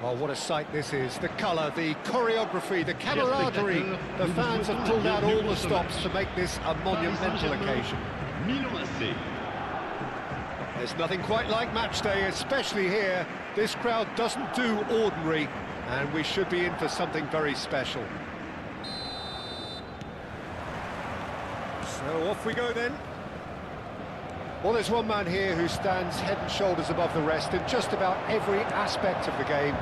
Well, what a sight this is. The colour, the choreography, the camaraderie. The fans have pulled out all the stops to make this a monumental occasion. There's nothing quite like match day, especially here. This crowd doesn't do ordinary, and we should be in for something very special. So off we go then. Well, there's one man here who stands head and shoulders above the rest in just about every aspect of the game.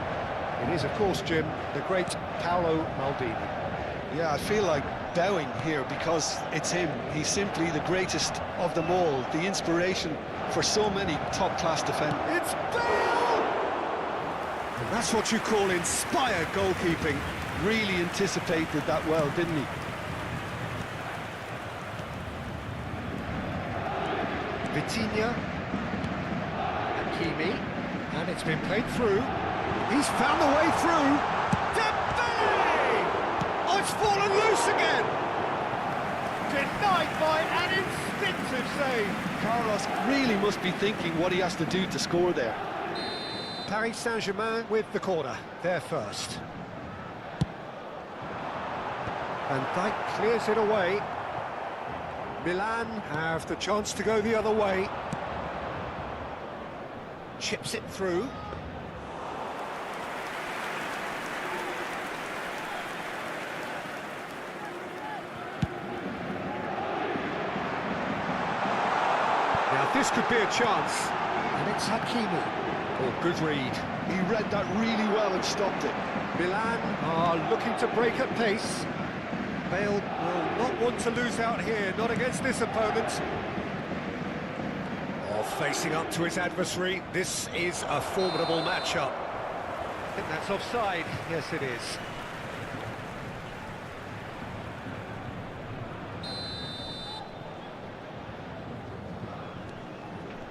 It is, of course, Jim, the great Paolo Maldini. Yeah, I feel like bowing here because it's him. He's simply the greatest of them all, the inspiration for so many top-class defenders. It's Bale! And that's what you call inspired goalkeeping. Really anticipated that well, didn't he? Vitinha, Hakimi, and it's been played through. He's found the way through. Dembele! Oh, it's fallen loose again. Denied by an instinctive save. Carlos really must be thinking what he has to do to score there. Paris Saint-Germain with the corner, they're first. Van Dijk clears it away. Milan have the chance to go the other way. Chips it through. Now this could be a chance. And it's Hakimi. Oh, good read. He read that really well and stopped it. Milan are looking to break at pace. Bale will not want to lose out here, not against this opponent. Oh, facing up to his adversary, this is a formidable matchup. I think that's offside. Yes, it is.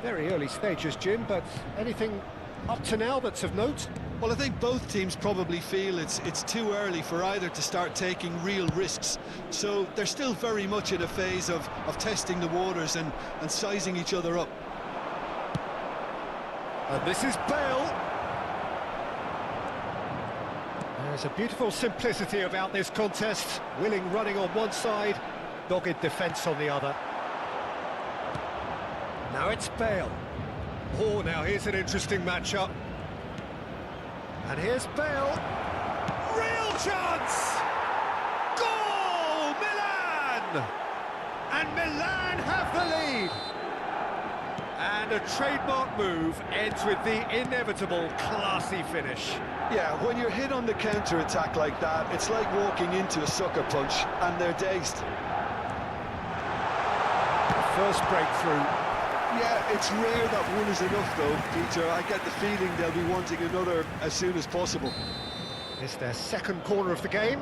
Very early stages, Jim, but anything up to now that's of note? Well, I think both teams probably feel it's too early for either to start taking real risks. So they're still very much in a phase of testing the waters and sizing each other up. And this is Bale. There's a beautiful simplicity about this contest. Willing running on one side, dogged defence on the other. Now it's Bale. Oh, now here's an interesting matchup. And here's Bale. Real chance! Goal! Milan! And Milan have the lead. And a trademark move ends with the inevitable classy finish. Yeah, when you're hit on the counter-attack like that, it's like walking into a sucker punch, and they're dazed. First breakthrough. Yeah, it's rare that one is enough though, Peter. I get the feeling they'll be wanting another as soon as possible. It's their second corner of the game.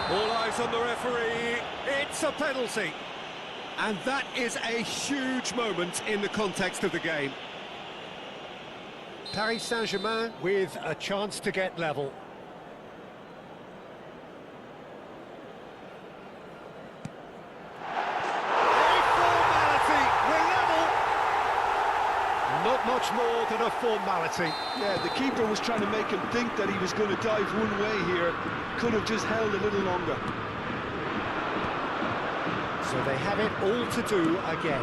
All eyes on the referee. It's a penalty. And that is a huge moment in the context of the game. Paris Saint-Germain with a chance to get level. Not much more than a formality. Yeah, the keeper was trying to make him think that he was going to dive one way here. Could have just held a little longer. So they have it all to do again.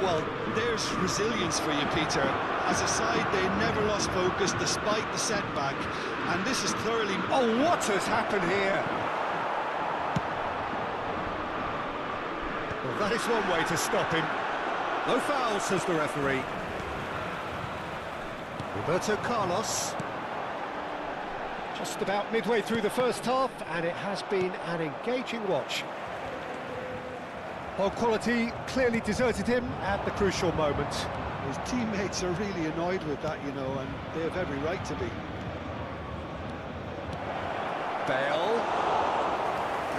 Well, there's resilience for you, Peter. As a side, they never lost focus despite the setback. And this is thoroughly... Oh, what has happened here? Well, that is one way to stop him. No foul, says the referee. Roberto Carlos. Just about midway through the first half, and it has been an engaging watch. Well, quality clearly deserted him at the crucial moment. His teammates are really annoyed with that, you know, and they have every right to be. Bale.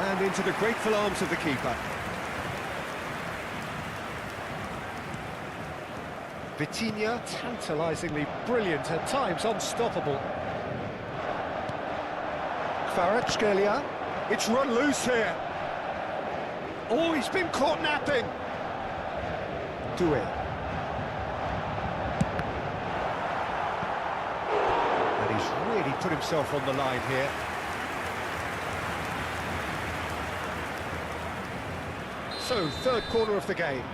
And into the grateful arms of the keeper. Vitinha, tantalisingly brilliant, at times unstoppable. Kvaratskhelia, it's run loose here. Oh, he's been caught napping. Doué. really put himself on the line here. So, third corner of the game.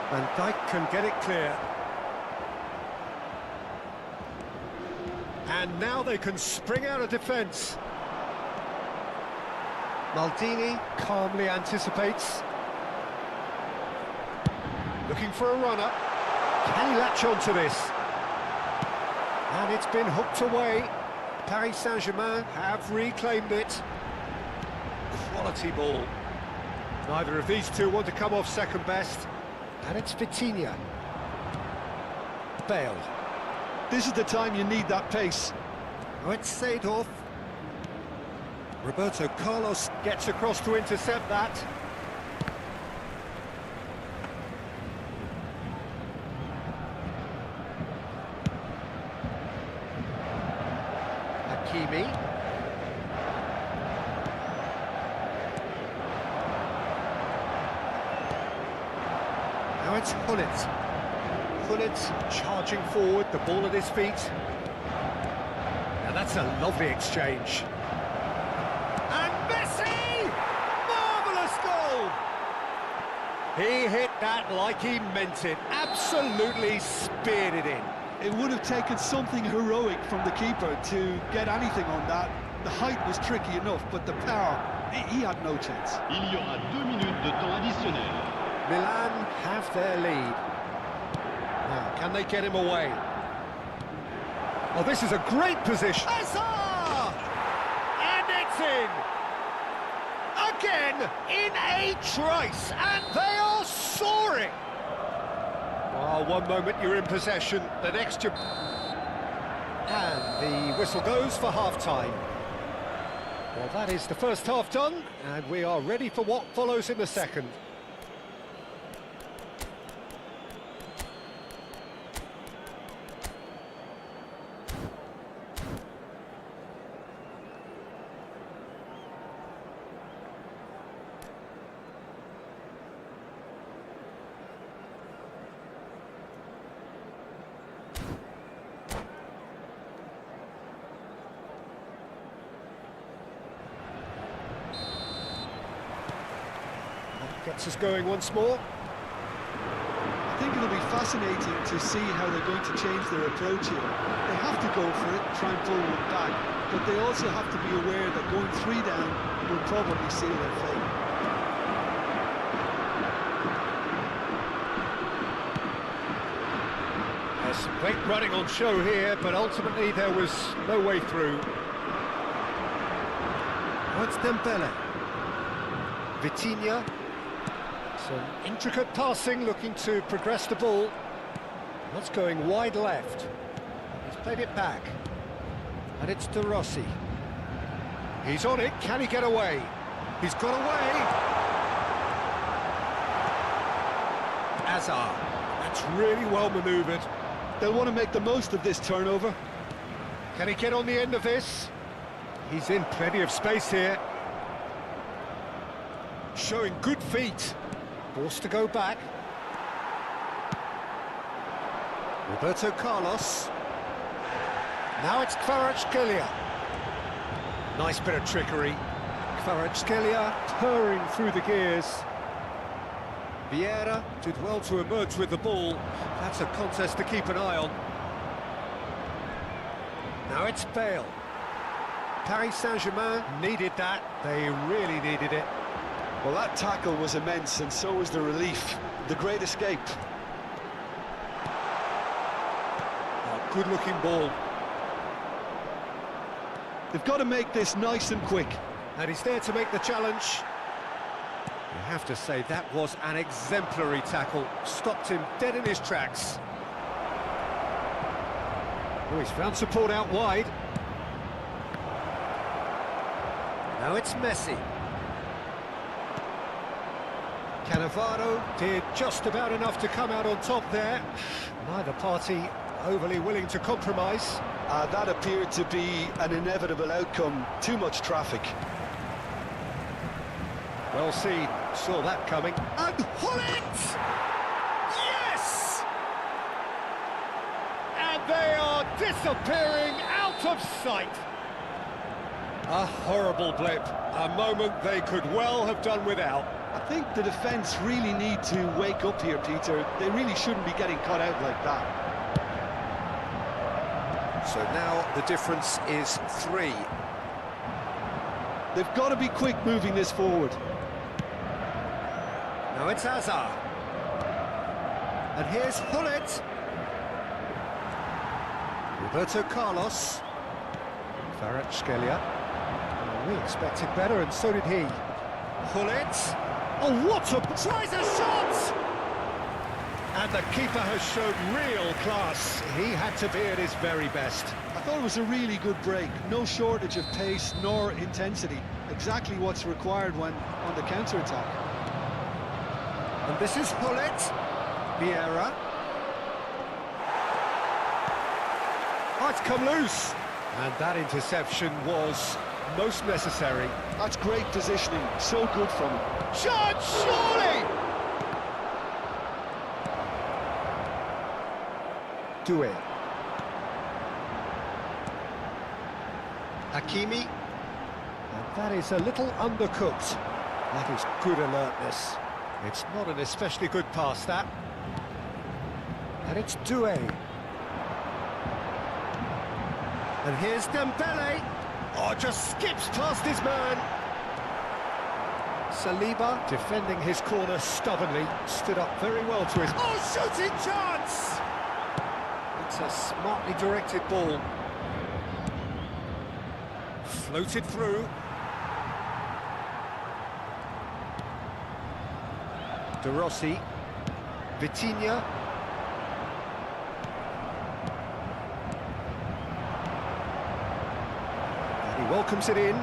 Van Dijk can get it clear. And now they can spring out of defence. Maldini calmly anticipates. Looking for a runner. Can he latch on to this? And it's been hooked away. Paris Saint-Germain have reclaimed it. Quality ball. Neither of these two want to come off second best. And it's Vitinha. Bale. This is the time you need that pace. Oh, it's Seedorf. Roberto Carlos gets across to intercept that. Hakimi. Now it's Gullit. Gullit charging forward, the ball at his feet. Now that's a lovely exchange. And Messi! Marvellous goal! He hit that like he meant it. Absolutely speared it in. It would have taken something heroic from the keeper to get anything on that. The height was tricky enough, but the power, he had no chance. Il y aura 2 minutes de temps additionnel. Milan have their lead. Now, can they get him away? Oh, this is a great position. Hazard! And it's in! Again, in a trice, and they are soaring! Oh, one moment you're in possession, the next you... And the whistle goes for half-time. Well, that is the first half done, and we are ready for what follows in the second. Gets us going once more. I think it'll be fascinating to see how they're going to change their approach here. They have to go for it, try and pull one back, but they also have to be aware that going 3 down will probably seal their fate. There's some great running on show here, but ultimately there was no way through. Oh, it's Dembele. Vitinha. Some intricate passing, looking to progress the ball. That's going wide left. He's played it back. And it's De Rossi. He's on it, can he get away? He's got away! Hazard. That's really well manoeuvred. They'll want to make the most of this turnover. Can he get on the end of this? He's in plenty of space here. Showing good feet. Forced to go back. Roberto Carlos. Now it's Kvaratskhelia. Nice bit of trickery. Kvaratskhelia purring through the gears. Vieira did well to emerge with the ball. That's a contest to keep an eye on. Now it's Bale. Paris Saint-Germain needed that. They really needed it. Well, that tackle was immense, and so was the relief. The great escape. Oh, good-looking ball. They've got to make this nice and quick. And he's there to make the challenge. You have to say that was an exemplary tackle. Stopped him dead in his tracks. Oh, he's found support out wide. Now it's Messi. Cannavaro did just about enough to come out on top there. Neither party overly willing to compromise. That appeared to be an inevitable outcome. Too much traffic. Well seen, saw that coming. And Gullit! Yes! And they are disappearing out of sight. A horrible blip, a moment they could well have done without. I think the defence really need to wake up here, Peter. They really shouldn't be getting caught out like that. So now the difference is 3. They've got to be quick moving this forward. Now it's Hazard. And here's Hullet. Roberto Carlos. Kvaratskhelia. Oh, we expected better, and so did he. Hullet. Oh, what a... tries a shot! And the keeper has shown real class. He had to be at his very best. I thought it was a really good break. No shortage of pace nor intensity. Exactly what's required when on the counter-attack. And this is Hullet. Vieira. Oh, it's come loose. And that interception was most necessary. That's great positioning. So good from him. Shot, surely! Doué. Hakimi. And that is a little undercooked. That is good alertness. It's not an especially good pass, that. And it's Doué. And here's Dembele. Oh, just skips past his man. Saliba, defending his corner stubbornly, stood up very well to his... Oh, shooting chance! It's a smartly directed ball. Floated through. De Rossi. Vitinha. And he welcomes it in.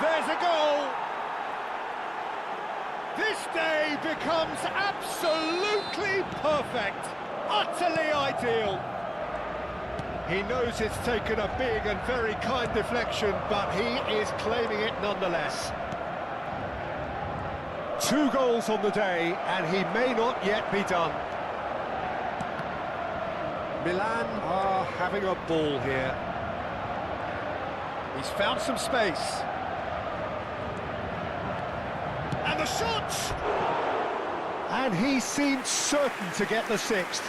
There's a goal! This day becomes absolutely perfect, utterly ideal. He knows it's taken a big and very kind deflection, but he is claiming it nonetheless. 2 goals on the day, and he may not yet be done. Milan are having a ball here. He's found some space. And the shot! And he seemed certain to get the 6th.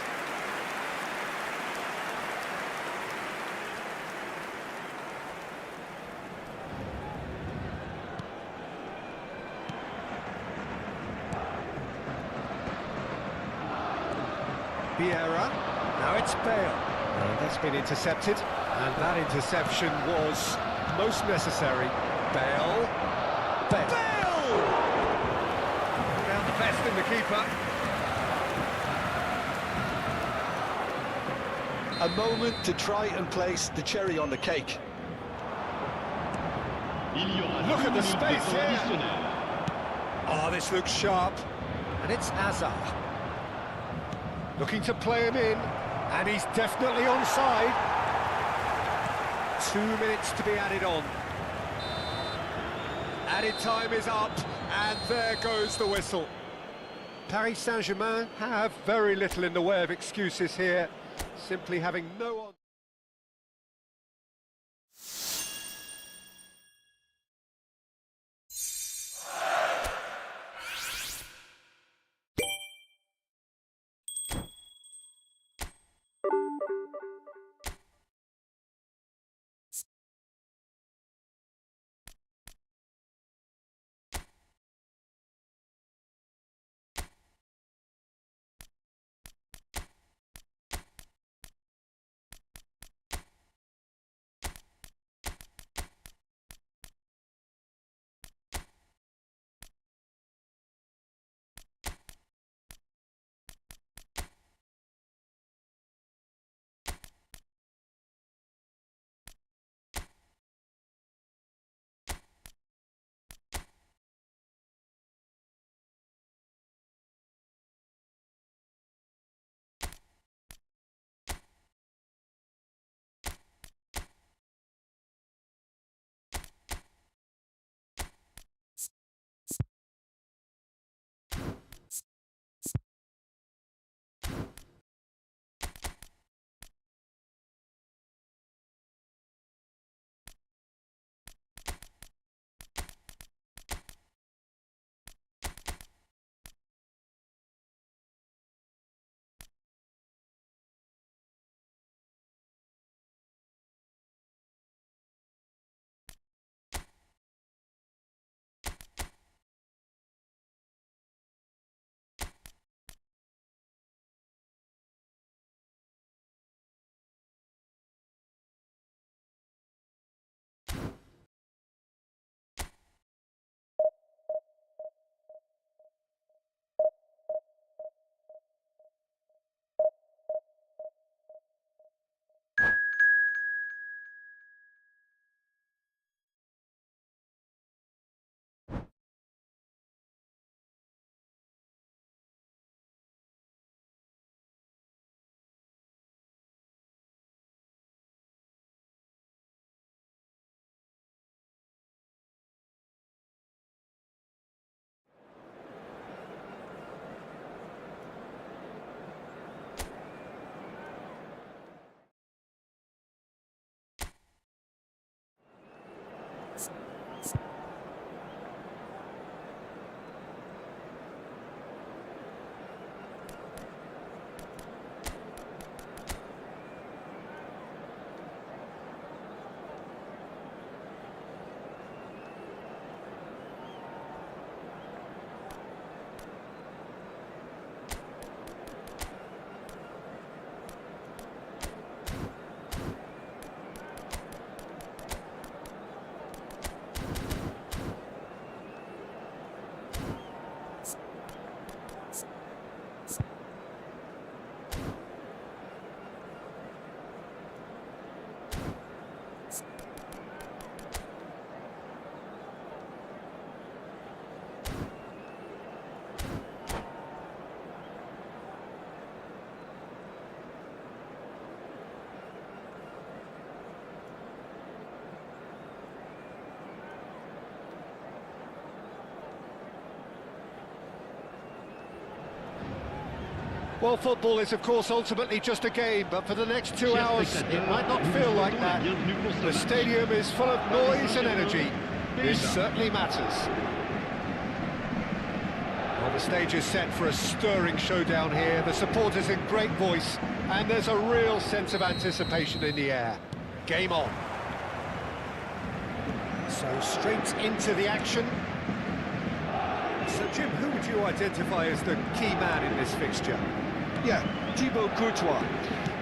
Vieira, now it's Bale. That's been intercepted, and that interception was most necessary. Bale. Found the best in the keeper. A moment to try and place the cherry on the cake. Look at the space here. Oh, this looks sharp. And it's Hazard. Looking to play him in, and he's definitely onside. 2 minutes to be added on. Added time is up, and there goes the whistle. Paris Saint-Germain have very little in the way of excuses here, simply having no... Well, football is, of course, ultimately just a game, but for the next 2 hours, it might not feel like that. The stadium is full of noise and energy. This certainly matters. Well, the stage is set for a stirring showdown here. The supporters in great voice, and there's a real sense of anticipation in the air. Game on. So straight into the action. So, Jim, who would you identify as the key man in this fixture? Yeah, Thibaut Courtois.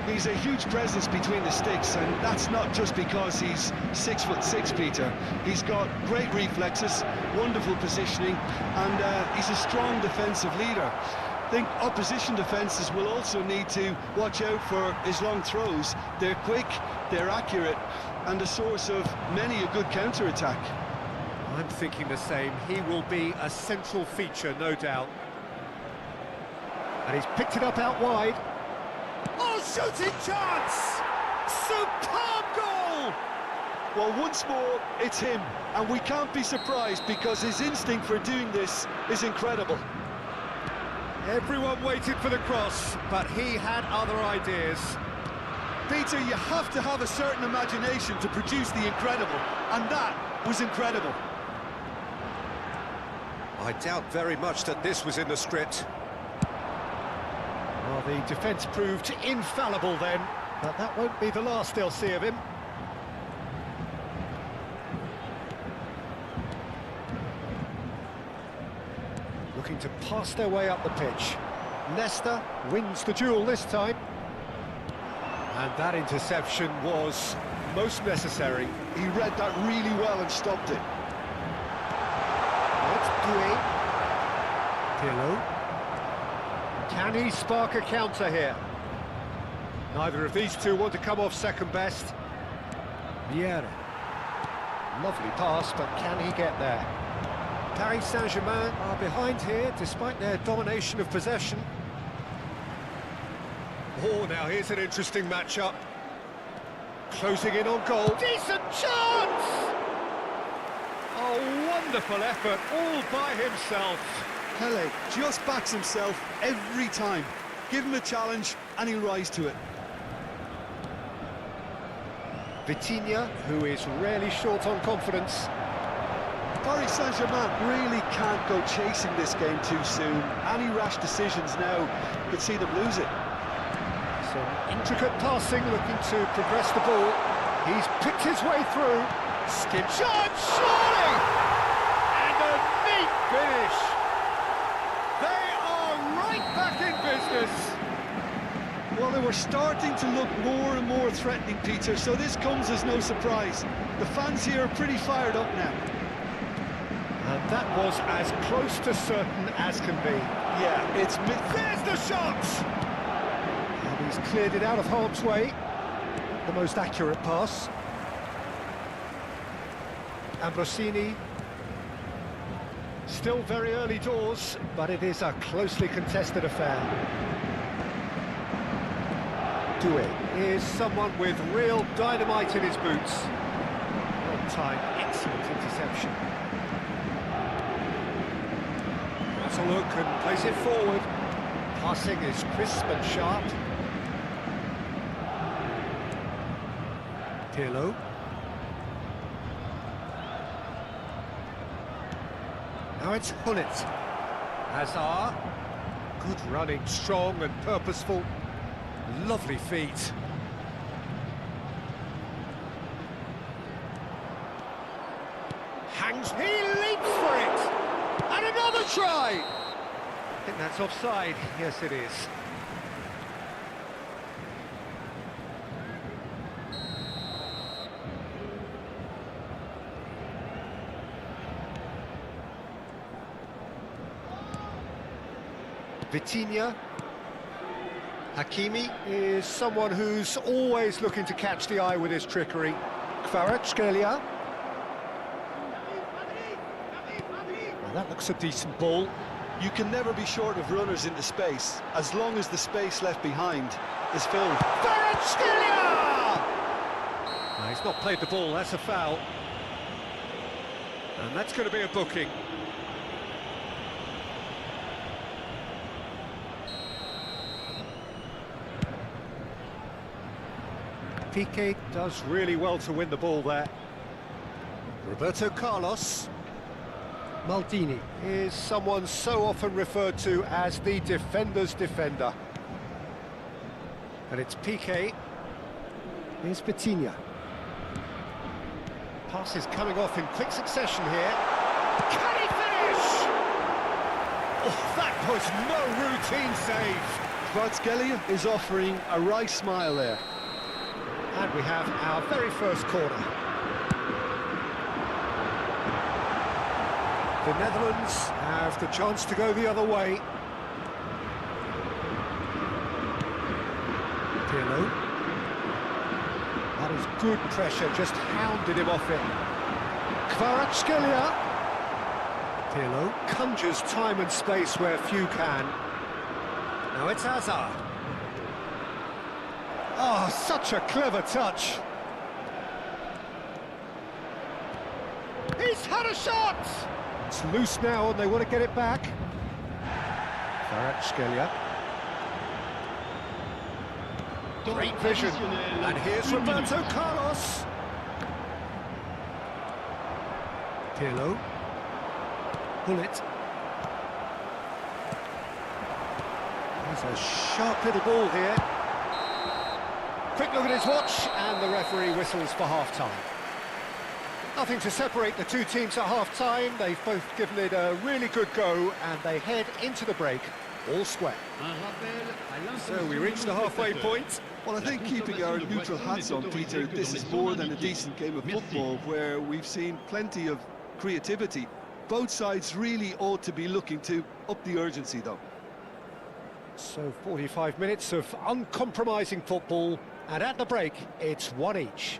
He's a huge presence between the sticks, and that's not just because he's 6'6", Peter. He's got great reflexes, wonderful positioning, and he's a strong defensive leader. I think opposition defences will also need to watch out for his long throws. They're quick, they're accurate, and a source of many a good counter-attack. I'm thinking the same. He will be a central feature, no doubt. And he's picked it up out wide. Oh, shooting chance! Superb goal! Well, once more, it's him, and we can't be surprised because his instinct for doing this is incredible. Everyone waited for the cross, but he had other ideas. Peter, you have to have a certain imagination to produce the incredible, and that was incredible. I doubt very much that this was in the script. Well, the defence proved infallible then, but that won't be the last they'll see of him. Looking to pass their way up the pitch. Leicester wins the duel this time. And that interception was most necessary. He read that really well and stopped it. Let's do it. Pirlo. Can he spark a counter here? Neither of these two want to come off second best. Vieira. Lovely pass, but can he get there? Paris Saint-Germain are behind here, despite their domination of possession. Oh, now here's an interesting matchup. Closing in on goal. Decent chance! Oh, wonderful effort, all by himself. Pele just backs himself every time. Give him a challenge and he'll rise to it. Vitinha, who is rarely short on confidence. Paris Saint-Germain really can't go chasing this game too soon. Any rash decisions now could see them lose it. Some intricate passing, looking to progress the ball. He's picked his way through. Skip shot, surely! And a neat finish. They are right back in business. Well, they were starting to look more and more threatening, Peter, so this comes as no surprise. The fans here are pretty fired up now. And that was as close to certain as can be. Yeah, it's There's the shot! And he's cleared it out of harm's way. The most accurate pass. Ambrosini. Still very early doors, but it is a closely contested affair. Doué is someone with real dynamite in his boots. Well timed, excellent interception. Has a look and plays it forward. Passing is crisp and sharp. Pirlo. Now it's Hullet. Hazard. Good running, strong and purposeful. Lovely feet. Hangs, he leaps for it! And another try! I think that's offside. Yes, it is. Vitinha. Hakimi is someone who's always looking to catch the eye with his trickery. Kvaratskhelia. Well, that looks a decent ball. You can never be short of runners into space, as long as the space left behind is filled. Kvaratskhelia! No, he's not played the ball, that's a foul. And that's going to be a booking. Piqué does really well to win the ball there. Roberto Carlos. Maldini is someone so often referred to as the defender's defender. And it's Piqué. Here's Vitinha. Pass is coming off in quick succession here. Can he finish? Oh, that was no routine save. Kvaratskhelia is offering a wry smile there. And we have our very first corner. The Netherlands have the chance to go the other way. Pirlo. That is good pressure, just hounded him off it. Kvaratskhelia. Pirlo conjures time and space where few can. Now it's Hazard. Oh, such a clever touch. He's had a shot! It's loose now and they want to get it back. Kvaratskhelia. Great vision. And here's Roberto Carlos. Pirlo. Bullet. There's a sharp little ball here. Quick look at his watch, and the referee whistles for half-time. Nothing to separate the two teams at half-time. They've both given it a really good go, and they head into the break all square. So we reach the halfway point. Well, I think keeping our neutral hats on, Peter, this is more than a decent game of football where we've seen plenty of creativity. Both sides really ought to be looking to up the urgency, though. So 45 minutes of uncompromising football, and at the break, it's one each.